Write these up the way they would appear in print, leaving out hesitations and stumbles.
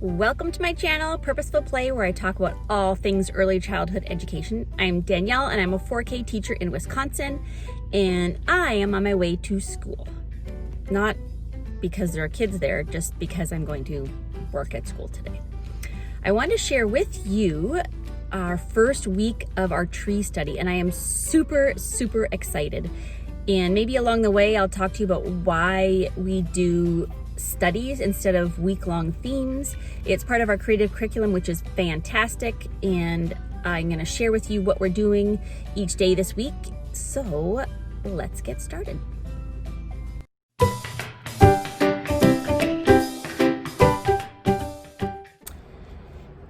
Welcome to my channel, Purposeful Play, where I talk about all things early childhood education. I'm Danielle and I'm a 4K teacher in Wisconsin, and I am on my way to school. Not because there are kids there, just because I'm going to work at school today. I want to share with you our first week of our tree study, and I am super excited. And maybe along the way, I'll talk to you about why we do studies instead of week-long themes. It's part of our creative curriculum, which is fantastic, and I'm going to share with you what we're doing each day this week. So let's get started.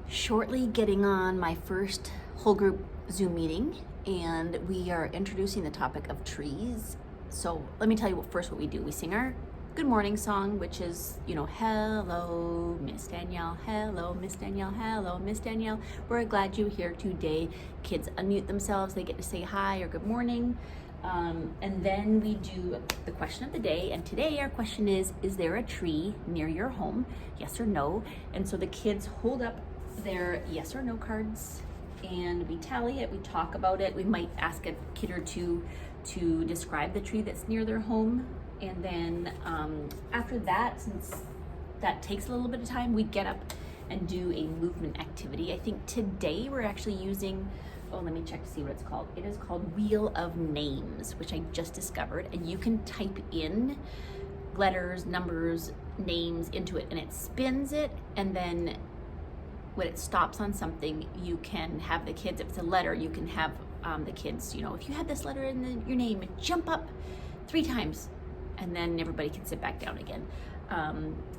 Shortly getting on my first whole group Zoom meeting, and we are introducing the topic of trees. So let me tell you first what we do. We sing our good morning song, which is, hello, Miss Danielle, hello, Miss Danielle, hello, Miss Danielle. We're glad you're here today. Kids unmute themselves. They get to say hi or good morning. And then we do the question of the day. And today our question is there a tree near your home? Yes or no? And so the kids hold up their yes or no cards and we tally it, we talk about it. We might ask a kid or two to describe the tree that's near their home. And then after that, since that takes a little bit of time, we get up and do a movement activity. I think today we're actually using, let me check to see what it's called. It is called Wheel of Names, which I just discovered. And you can type in letters, numbers, names into it, and it spins it. And then when it stops on something, you can have the kids, if it's a letter, you can have the kids, if you had this letter in your name, jump up 3 times. And then everybody can sit back down again.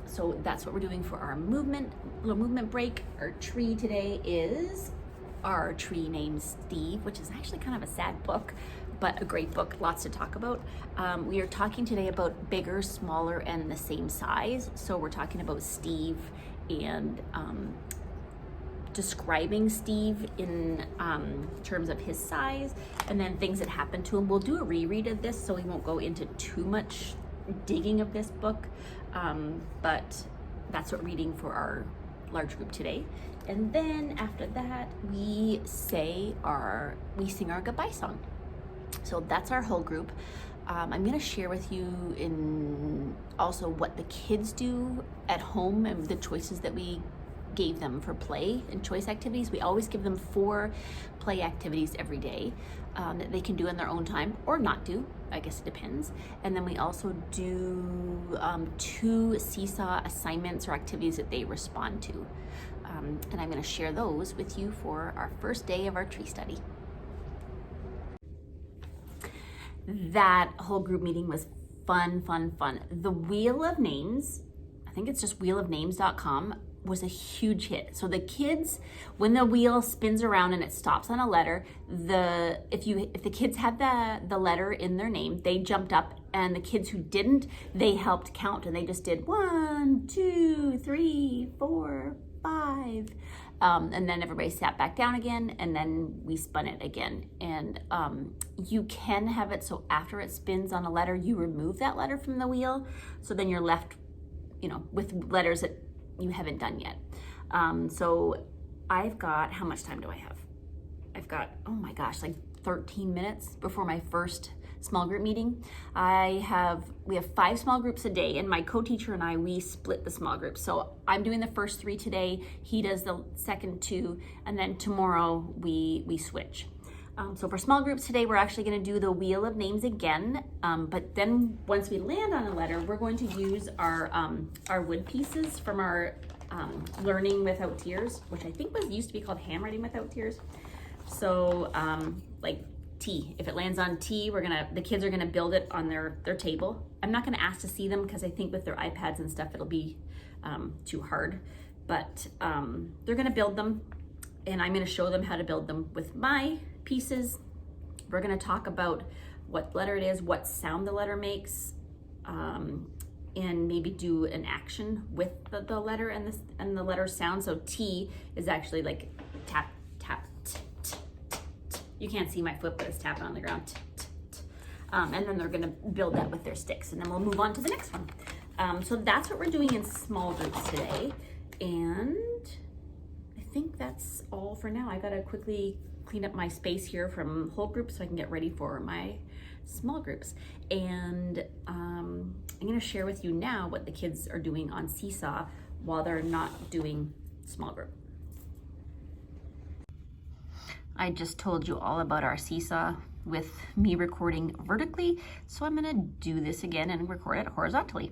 So that's what we're doing for our little movement break. Our tree today is our tree named Steve, which is actually kind of a sad book, but a great book, lots to talk about. We are talking today about bigger, smaller, and the same size. So we're talking about Steve and describing Steve in terms of his size, and then things that happen to him. We'll do a reread of this, so we won't go into too much digging of this book, but that's what we're reading for our large group today. And then after that, we sing our goodbye song. So that's our whole group. I'm going to share with you in also what the kids do at home and the choices that we gave them for play and choice activities. We always give them 4 play activities every day that they can do in their own time or not do. I guess it depends. And then we also do 2 Seesaw assignments or activities that they respond to. And I'm going to share those with you for our first day of our tree study. That whole group meeting was fun. The Wheel of Names, I think it's just wheelofnames.com, was a huge hit. So the kids, when the wheel spins around and it stops on a letter, if the kids had the letter in their name, they jumped up, and the kids who didn't, they helped count, and they just did 1, 2, 3, 4, 5, and then everybody sat back down again, and then we spun it again. And you can have it so after it spins on a letter, you remove that letter from the wheel, so then you're left, with letters that you haven't done yet. So I've got, how much time do I have? I've got, oh my gosh, like 13 minutes before my first small group meeting. We have 5 small groups a day, and my co-teacher and I, we split the small groups. So I'm doing the first 3 today, he does the second 2, and then tomorrow we switch. So for small groups today, we're actually going to do the Wheel of Names again, but then once we land on a letter, we're going to use our wood pieces from our Learning Without Tears, which I think used to be called Handwriting Without Tears. So like T, if it lands on T, the kids are gonna build it on their table. I'm not gonna ask to see them because I think with their iPads and stuff, it'll be too hard, but they're gonna build them, and I'm gonna show them how to build them with my pieces. We're going to talk about what letter it is, what sound the letter makes, and maybe do an action with the letter and the letter sound. So T is actually like tap, tap, t, t, t, t. You can't see my foot, but it's tapping on the ground. T, t, t. And then they're going to build that with their sticks, and then we'll move on to the next one. So that's what we're doing in small groups today. And I think that's all for now. I gotta quickly clean up my space here from whole groups so I can get ready for my small groups. And I'm gonna share with you now what the kids are doing on Seesaw while they're not doing small group. I just told you all about our Seesaw with me recording vertically, so I'm gonna do this again and record it horizontally.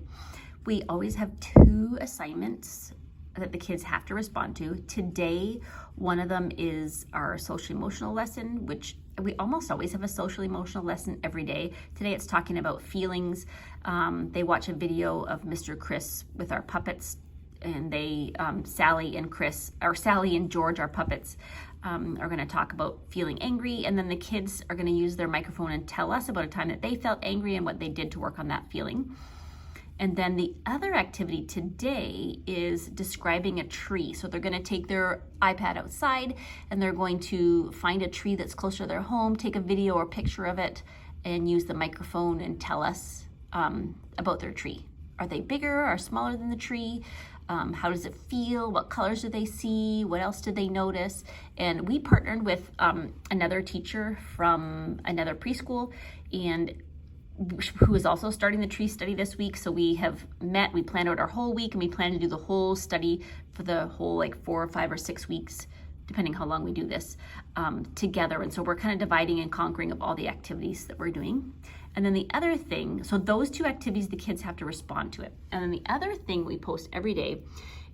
We always have 2 assignments that the kids have to respond to. Today, one of them is our social emotional lesson, which we almost always have a social emotional lesson every day. Today it's talking about feelings. They watch a video of Mr. Chris with our puppets, and they, Sally and George, our puppets, are gonna talk about feeling angry, and then the kids are gonna use their microphone and tell us about a time that they felt angry and what they did to work on that feeling. And then the other activity today is describing a tree. So they're gonna take their iPad outside and they're going to find a tree that's closer to their home, take a video or picture of it, and use the microphone and tell us about their tree. Are they bigger or smaller than the tree? How does it feel? What colors do they see? What else did they notice? And we partnered with another teacher from another preschool, and who is also starting the tree study this week. So we have met, we planned out our whole week, and we plan to do the whole study for the whole 4 or 5 or 6 weeks, depending how long we do this, together. And so we're kind of dividing and conquering of all the activities that we're doing. And then the other thing, so those 2 activities, the kids have to respond to it. And then the other thing we post every day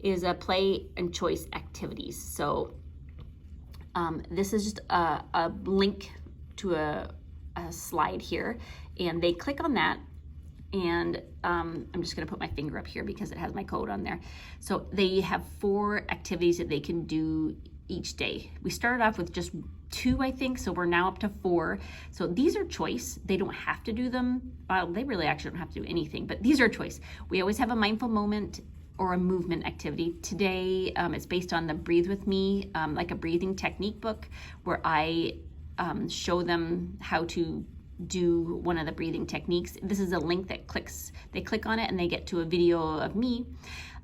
is a play and choice activities. So this is just a link to a slide here, and they click on that, and I'm just gonna put my finger up here because it has my code on there. So they have 4 activities that they can do each day. We started off with just 2, I think, so we're now up to 4. So these are choice. They don't have to do them. Well, they really actually don't have to do anything, but these are choice. We always have a mindful moment or a movement activity. Today, it's based on the Breathe With Me, like a breathing technique book, where I show them how to do one of the breathing techniques. This is a link that they click on it and they get to a video of me.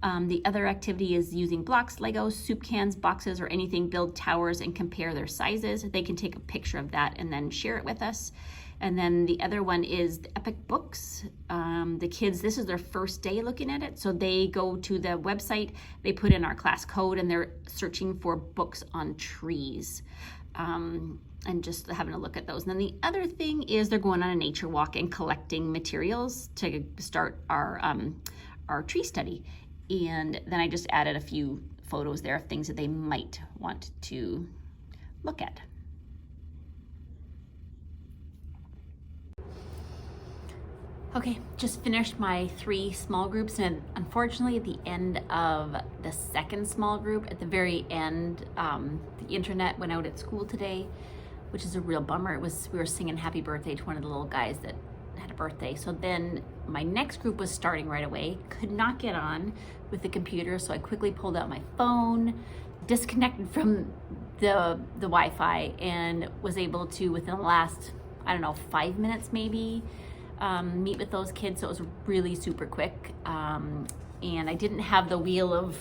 The other activity is using blocks, Legos, soup cans, boxes, or anything, build towers and compare their sizes. They can take a picture of that and then share it with us. And then the other one is the Epic Books. The kids, this is their first day looking at it. So they go to the website, they put in our class code, and they're searching for books on trees. And just having a look at those. And then the other thing is they're going on a nature walk and collecting materials to start our tree study. And then I just added a few photos there of things that they might want to look at. Okay, just finished my 3 small groups, and unfortunately at the end of the second small group, at the very end, the internet went out at school today, which is a real bummer. We were singing happy birthday to one of the little guys that had a birthday. So then my next group was starting right away, could not get on with the computer, so I quickly pulled out my phone, disconnected from the Wi-Fi, and was able to, within the last, 5 minutes maybe, meet with those kids. So it was really super quick. And I didn't have the wheel of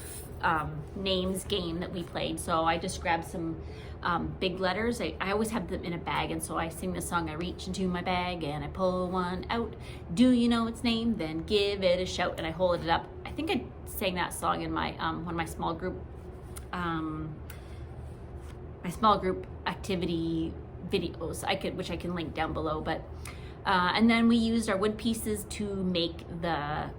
names game that we played, so I just grabbed some big letters. I always have them in a bag, and so I sing the song, I reach into my bag and I pull one out. Do you know its name? Then give it a shout. And I hold it up. I think I sang that song in my one of my small group activity videos, which I can link down below. But and then we used our wood pieces to make the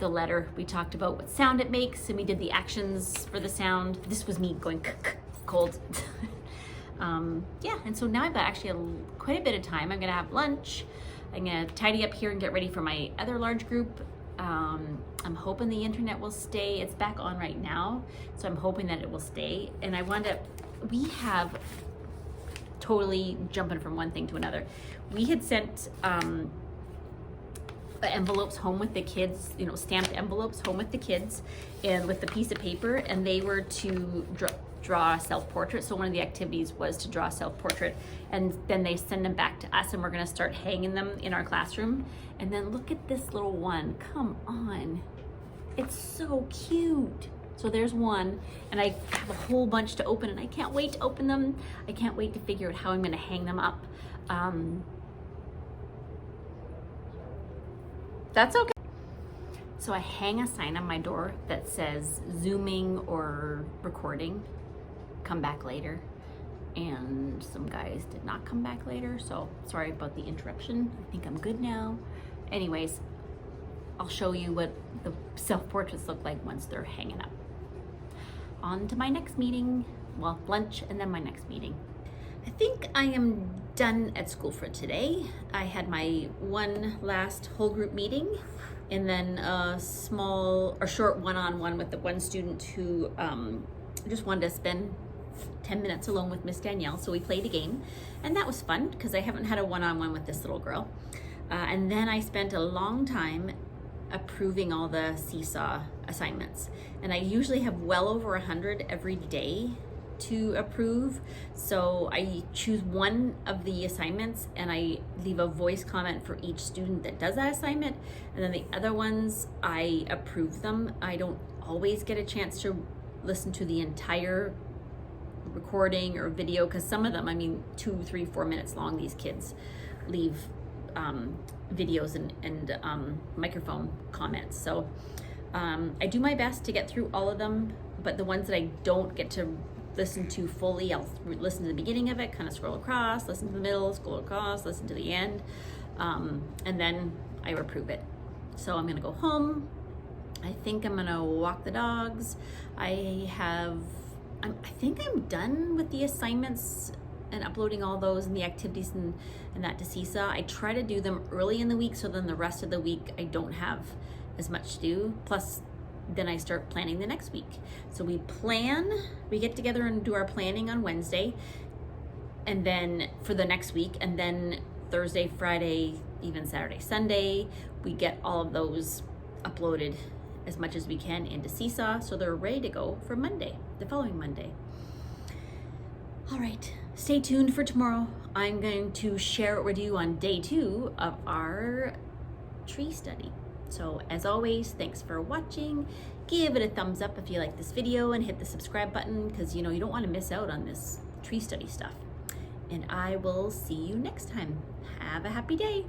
letter. We talked about what sound it makes, and we did the actions for the sound. This was me going cold. Yeah, and so now I've got actually quite a bit of time. I'm gonna have lunch. I'm gonna tidy up here and get ready for my other large group. I'm hoping the internet will stay. It's back on right now, so I'm hoping that it will stay. And we have, totally jumping from one thing to another. We had sent envelopes home with the kids, stamped envelopes home with the kids, and with the piece of paper, and they were to draw a self-portrait. So one of the activities was to draw a self-portrait, and then they send them back to us, and we're gonna start hanging them in our classroom. And then look at this little one, come on. It's so cute. So there's one, and I have a whole bunch to open, and I can't wait to open them. I can't wait to figure out how I'm gonna hang them up. That's okay. So I hang a sign on my door that says Zooming or recording, come back later. And some guys did not come back later, so sorry about the interruption. I think I'm good now. Anyways, I'll show you what the self-portraits look like once they're hanging up. On to my next meeting. Well, lunch and then my next meeting. I think I am done at school for today. I had my one last whole group meeting and then a small or short one-on-one with the one student who just wanted to spend 10 minutes alone with Miss Danielle. So we played a game and that was fun because I haven't had a one-on-one with this little girl. And then I spent a long time approving all the Seesaw assignments. And I usually have well over 100 every day to approve. So I choose one of the assignments and I leave a voice comment for each student that does that assignment. And then the other ones, I approve them. I don't always get a chance to listen to the entire recording or video because some of them, I mean, 2, 3, 4 minutes long, these kids leave videos and microphone comments. So I do my best to get through all of them, but the ones that I don't get to listen to fully, I'll listen to the beginning of it, kind of scroll across, listen to the middle, scroll across, listen to the end, and then I approve it. So I'm gonna go home. I think I'm gonna walk the dogs. I think I'm done with the assignments and uploading all those and the activities and that to Seesaw. I try to do them early in the week so then the rest of the week I don't have as much to do. Plus, then I start planning the next week. So we get together and do our planning on Wednesday and then for the next week, and then Thursday, Friday, even Saturday, Sunday, we get all of those uploaded as much as we can into Seesaw so they're ready to go for Monday, the following Monday. All right, stay tuned for tomorrow. I'm going to share what we do on day 2 of our tree study. So as always, thanks for watching. Give it a thumbs up if you like this video and hit the subscribe button because you don't want to miss out on this tree study stuff. And I will see you next time. Have a happy day.